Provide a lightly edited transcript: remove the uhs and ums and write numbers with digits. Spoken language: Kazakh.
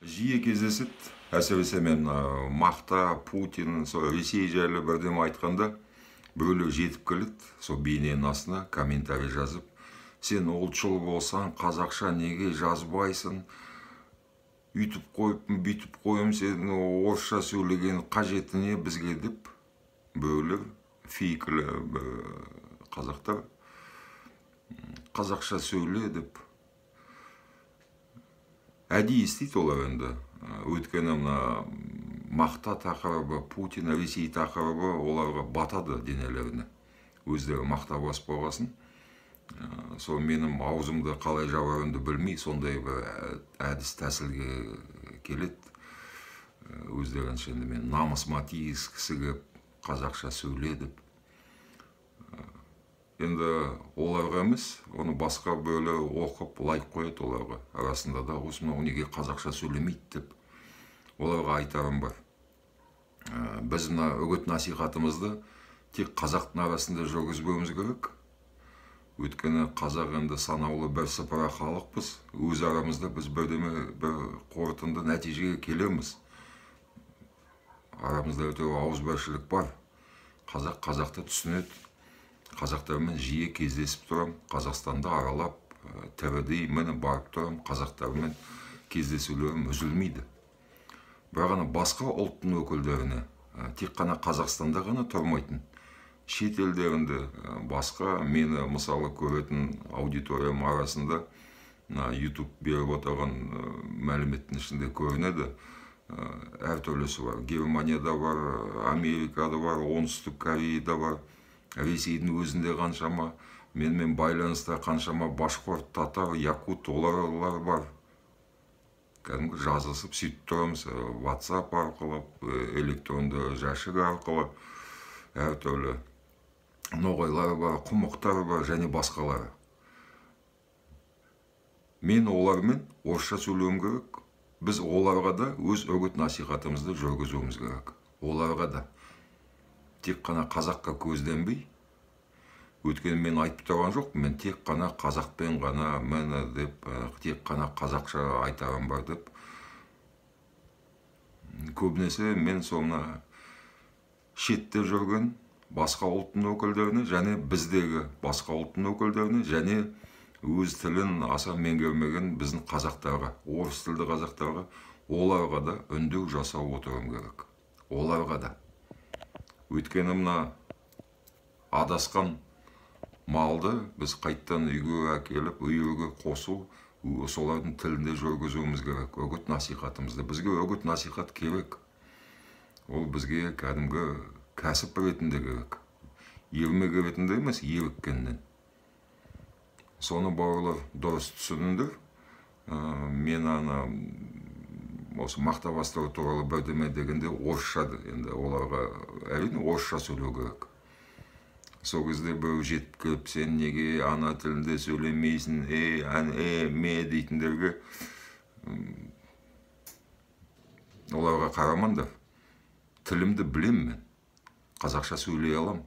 Жиі кездесіп, әсіресе мен мақта, Путин, сол Ресей жайлы бірдеме айтқанда, біреулер жетіп келеді, сол бейненің астына комментарий жазып, сен ұлтшыл болсаң, қазақша неге жазбайсың, үйтіп қойыппын, бүйтіп қойым, сен орысша сөйлеген қажеті не бізге деп, біреулер фейкілі қазақтар қазақша сөйле деп әдейі істейді олар енді. Өйткені мына мақта тақырыбы, Путин, Ресей тақырыбы оларға батады денелеріне. Өздері мақта басып болғасын. Сол менің аузымды қалай жабарымды білмей, сондай бір әдіс тәсілге келеді. Өздерінше мен намысыма тиіскісі кеп қазақша сөйле деп. Енді оларға емес, оны басқа бөлі оқып лайк қояды оларға. Арасында да осыны неге қазақша сөйлемейді деп. Оларға айтарым бар. Біз мына үгіт насихатымызды тек қазақтың арасында жүргізбеуіміз керек. Өйткені қазақ енді санаулы бірсыпыра халықпыз. Өз арамызда біз бір қорытынды нәтижеге келеміз. Арамызда өте ауызбіршілік бар. Қазақ қазақты түсінеді. Қазақтармен жиі кездесіп тұрам, Қазақстанды аралап, тірідей мені барып тұрам, қазақтармен кездесулерім үзілмейді. Бірақ ана басқа ұлттың өкілдеріне, тек қана Қазақстанда ғана тұрмайтын, шет елдерінде басқа мені мысалы көретін аудиториям арасында YouTube беріп отырған мәліметтің ішінде көрінеді. Әртүрлісі бар. Германияда бар, Америкада бар, Оңтүстік Кореяда бар. Ресейдің өзінде қаншама, менімен байланыста қаншама башқұрт, татар, якут, олар бар. Кәдімгі жазысып сөйтіп тұрамыз, WhatsApp арқылы, электронды жәшік арқылы, әртүрлі ноғайлар бар, құмықтар бар, және басқалары. Мен олармен орысша сөйлеуім керек. Біз оларға да өз үгіт насихатымызды жүргізуіміз керек. Оларға да. Тек қана қазаққа көзденбей, өйткені мен айтып тұрған жоқ, мен тек қана қазақпен ғана мені деп, тек қана қазақша айтарым бар деп. Көбінесе мен соны шетте жүрген басқа ұлттың өкілдеріне, және біздегі басқа ұлттың өкілдеріне, және өз тілін аса меңгермеген біздің қазақтарға, орыс тілді қазақтарға, оларға да үндеу жасау отыруым керек. Оларға да. Өйткені мына адасқан малды біз қайттан үйге әкеліп, үйірге қосу, солардың тілінде жүргізуіміз керек, үгіт насихатымызды. Бізге үгіт насихат керек. Ол бізге кәдімгі кәсіп ретінде керек. Ермек ретінде емес, еріккеннен. Соны бауырлар дұрыс түсініңдер. Мен осы мақта бастау туралы бірдеме дегенде орысша, енді оларға әрине орысша сөйлеу керек. Сол кезде бір жетіп келіп, сен неге ана тілінде сөйлемейсің, ме дейтіндерге оларға қарамаңдар. Тілімді білем мен, қазақша сөйлей алам.